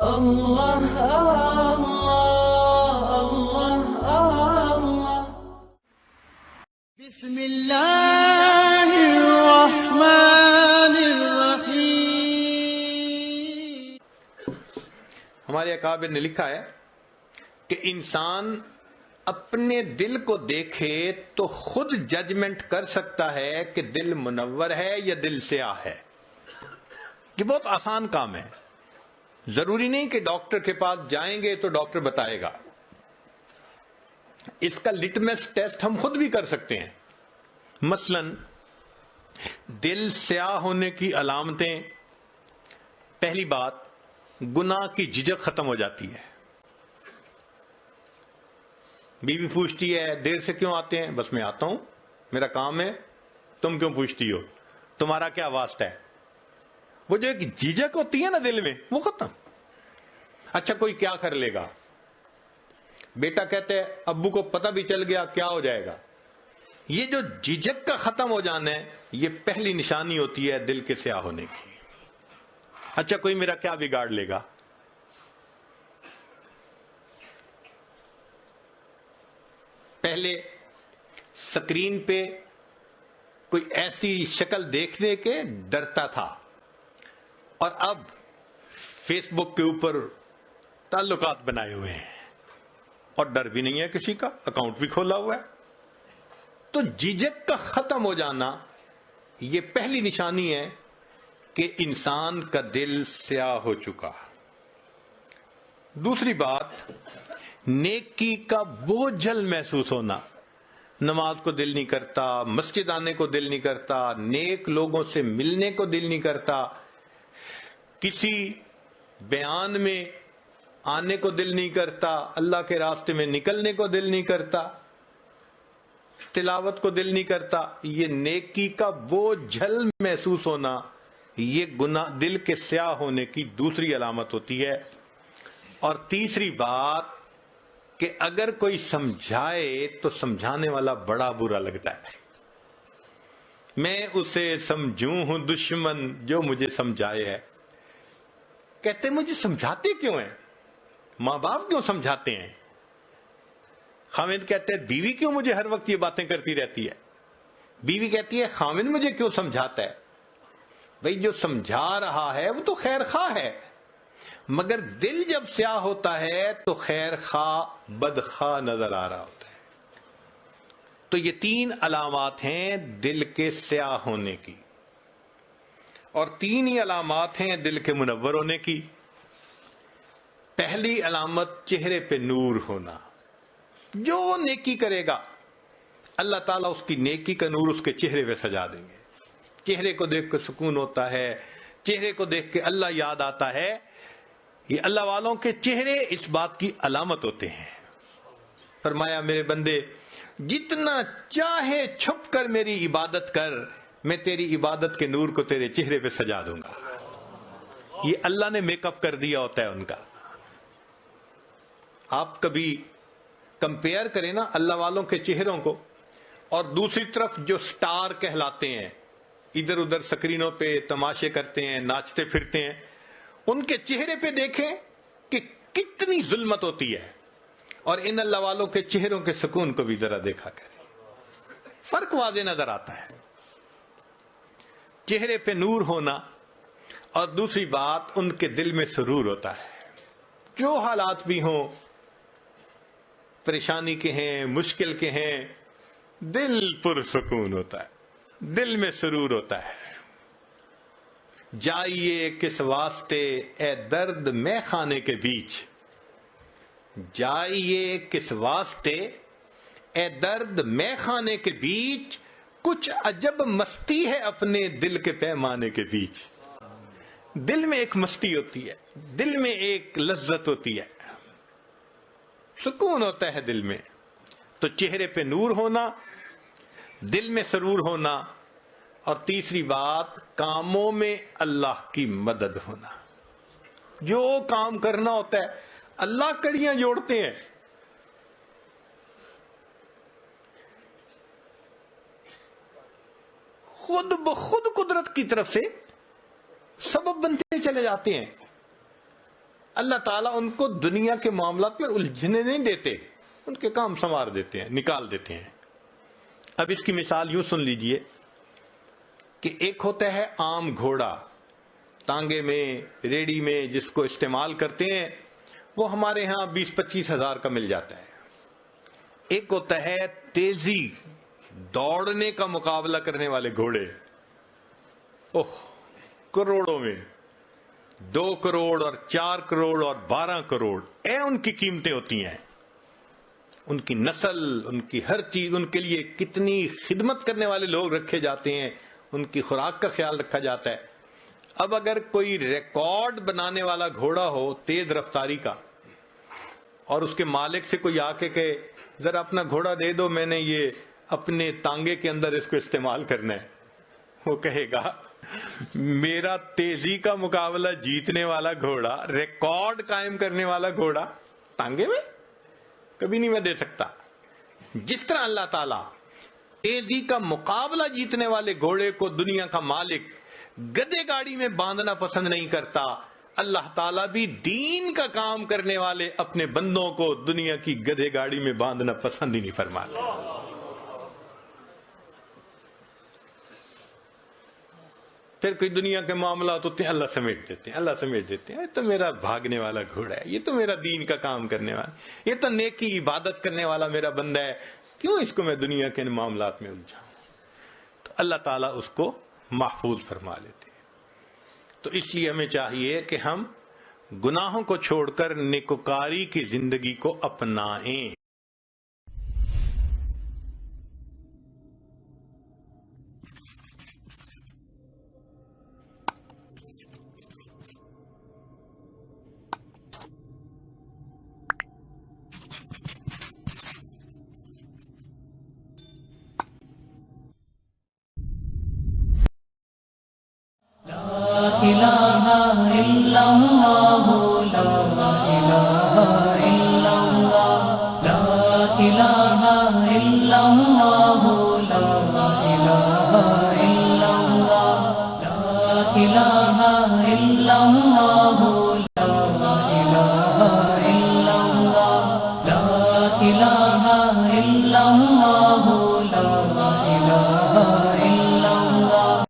اللہ اللہ اللہ اللہ بسم اللہ الرحمن الرحیم. ہمارے اکابر نے لکھا ہے کہ انسان اپنے دل کو دیکھے تو خود ججمنٹ کر سکتا ہے کہ دل منور ہے یا دل سیاہ ہے. یہ بہت آسان کام ہے. ضروری نہیں کہ ڈاکٹر کے پاس جائیں گے تو ڈاکٹر بتائے گا. اس کا لٹمس ٹیسٹ ہم خود بھی کر سکتے ہیں. مثلا دل سیاہ ہونے کی علامتیں: پہلی بات، گناہ کی جھجک ختم ہو جاتی ہے. بیوی پوچھتی ہے دیر سے کیوں آتے ہیں؟ بس میں آتا ہوں، میرا کام ہے. تم کیوں پوچھتی ہو؟ تمہارا کیا واسطہ ہے؟ وہ جو ایک جھجک ہوتی ہے نا دل میں، وہ ختم. اچھا کوئی کیا کر لے گا؟ بیٹا کہتے ہیں ابو کو پتہ بھی چل گیا کیا ہو جائے گا. یہ جو جھجک کا ختم ہو جانا ہے، یہ پہلی نشانی ہوتی ہے دل کے سیاہ ہونے کی. اچھا کوئی میرا کیا بگاڑ لے گا؟ پہلے سکرین پہ کوئی ایسی شکل دیکھنے کے ڈرتا تھا، اور اب فیس بک کے اوپر تعلقات بنائے ہوئے ہیں اور ڈر بھی نہیں ہے کسی کا، اکاؤنٹ بھی کھولا ہوا ہے. تو جھجک کا ختم ہو جانا یہ پہلی نشانی ہے کہ انسان کا دل سیاہ ہو چکا. دوسری بات، نیکی کا بوجھل محسوس ہونا. نماز کو دل نہیں کرتا، مسجد آنے کو دل نہیں کرتا، نیک لوگوں سے ملنے کو دل نہیں کرتا، کسی بیان میں آنے کو دل نہیں کرتا، اللہ کے راستے میں نکلنے کو دل نہیں کرتا، تلاوت کو دل نہیں کرتا. یہ نیکی کا بوجھل محسوس ہونا، یہ گناہ دل کے سیاہ ہونے کی دوسری علامت ہوتی ہے. اور تیسری بات کہ اگر کوئی سمجھائے تو سمجھانے والا بڑا برا لگتا ہے. میں اسے سمجھوں ہوں دشمن جو مجھے سمجھائے ہے. کہتے مجھے سمجھاتے کیوں ہیں؟ ماں باپ کیوں سمجھاتے ہیں؟ خاوند کہتے ہیں بیوی کیوں مجھے ہر وقت یہ باتیں کرتی رہتی ہے؟ بیوی کہتی ہے خاوند مجھے کیوں سمجھاتا ہے؟ بھئی جو سمجھا رہا ہے وہ تو خیر خواہ ہے، مگر دل جب سیاہ ہوتا ہے تو خیر خواہ بدخواہ نظر آ رہا ہوتا ہے. تو یہ تین علامات ہیں دل کے سیاہ ہونے کی، اور تین ہی علامات ہیں دل کے منور ہونے کی. پہلی علامت چہرے پہ نور ہونا. جو نیکی کرے گا اللہ تعالیٰ اس کی نیکی کا نور اس کے چہرے پہ سجا دیں گے. چہرے کو دیکھ کے سکون ہوتا ہے، چہرے کو دیکھ کے اللہ یاد آتا ہے. یہ اللہ والوں کے چہرے اس بات کی علامت ہوتے ہیں. فرمایا میرے بندے جتنا چاہے چھپ کر میری عبادت کر، میں تیری عبادت کے نور کو تیرے چہرے پہ سجا دوں گا. یہ اللہ نے میک اپ کر دیا ہوتا ہے ان کا. آپ کبھی کمپیئر کریں نا اللہ والوں کے چہروں کو اور دوسری طرف جو سٹار کہلاتے ہیں، ادھر ادھر سکرینوں پہ تماشے کرتے ہیں، ناچتے پھرتے ہیں، ان کے چہرے پہ دیکھیں کہ کتنی ظلمت ہوتی ہے، اور ان اللہ والوں کے چہروں کے سکون کو بھی ذرا دیکھا کریں. فرق واضح نظر آتا ہے. چہرے پہ نور ہونا، اور دوسری بات ان کے دل میں سرور ہوتا ہے. جو حالات بھی ہوں، پریشانی کے ہیں، مشکل کے ہیں، دل پر سکون ہوتا ہے، دل میں سرور ہوتا ہے. جائیے کس واسطے اے درد میں خانے کے بیچ، جائیے کس واسطے اے درد میں خانے کے بیچ، کچھ عجب مستی ہے اپنے دل کے پیمانے کے بیچ. دل میں ایک مستی ہوتی ہے، دل میں ایک لذت ہوتی ہے، سکون ہوتا ہے دل میں. تو چہرے پہ نور ہونا، دل میں سرور ہونا، اور تیسری بات کاموں میں اللہ کی مدد ہونا. جو کام کرنا ہوتا ہے اللہ کڑیاں جوڑتے ہیں. خود بخود قدرت کی طرف سے سبب بنتے چلے جاتے ہیں. اللہ تعالیٰ ان کو دنیا کے معاملات میں الجھنے نہیں دیتے، ان کے کام سنوار دیتے ہیں، نکال دیتے ہیں۔ اب اس کی مثال یوں سن لیجئے کہ ایک ہوتا ہے عام گھوڑا، ٹانگے میں، ریڑی میں جس کو استعمال کرتے ہیں، وہ ہمارے ہاں 20-25 ہزار کا مل جاتا ہے۔ ایک ہوتا ہے تیزی دوڑنے کا مقابلہ کرنے والے گھوڑے، کروڑوں میں، 2 کروڑ اور 4 کروڑ اور 12 کروڑ ان کی قیمتیں ہوتی ہیں، ان کی نسل، ان کی ہر چیز، ان کے لیے کتنی خدمت کرنے والے لوگ رکھے جاتے ہیں، ان کی خوراک کا خیال رکھا جاتا ہے۔ اب اگر کوئی ریکارڈ بنانے والا گھوڑا ہو تیز رفتاری کا، اور اس کے مالک سے کوئی آ کے کہے ذرا اپنا گھوڑا دے دو، میں نے یہ اپنے تانگے کے اندر اس کو استعمال کرنا ہے، وہ کہے گا میرا تیزی کا مقابلہ جیتنے والا گھوڑا، ریکارڈ قائم کرنے والا گھوڑا تانگے میں کبھی نہیں میں دے سکتا۔ جس طرح اللہ تعالیٰ تیزی کا مقابلہ جیتنے والے گھوڑے کو دنیا کا مالک گدھے گاڑی میں باندھنا پسند نہیں کرتا، اللہ تعالیٰ بھی دین کا کام کرنے والے اپنے بندوں کو دنیا کی گدھے گاڑی میں باندھنا پسند ہی نہیں فرماتا۔ پھر کوئی دنیا کے معاملات ہوتے ہیں، اللہ سمیٹ دیتے ہیں، اللہ سمیٹ دیتے ہیں، یہ تو میرا بھاگنے والا گھوڑا ہے، یہ تو میرا دین کا کام کرنے والا، یہ تو نیکی عبادت کرنے والا میرا بندہ ہے، کیوں اس کو میں دنیا کے معاملات میں الجھاؤں؟ تو اللہ تعالیٰ اس کو محفوظ فرما لیتے ہیں۔ تو اس لیے ہمیں چاہیے کہ ہم گناہوں کو چھوڑ کر نیکوکاری کی زندگی کو اپنائیں۔ إله إلا الله لا إله إلا الله لا إله إلا الله لا إله إلا الله لا إله إلا الله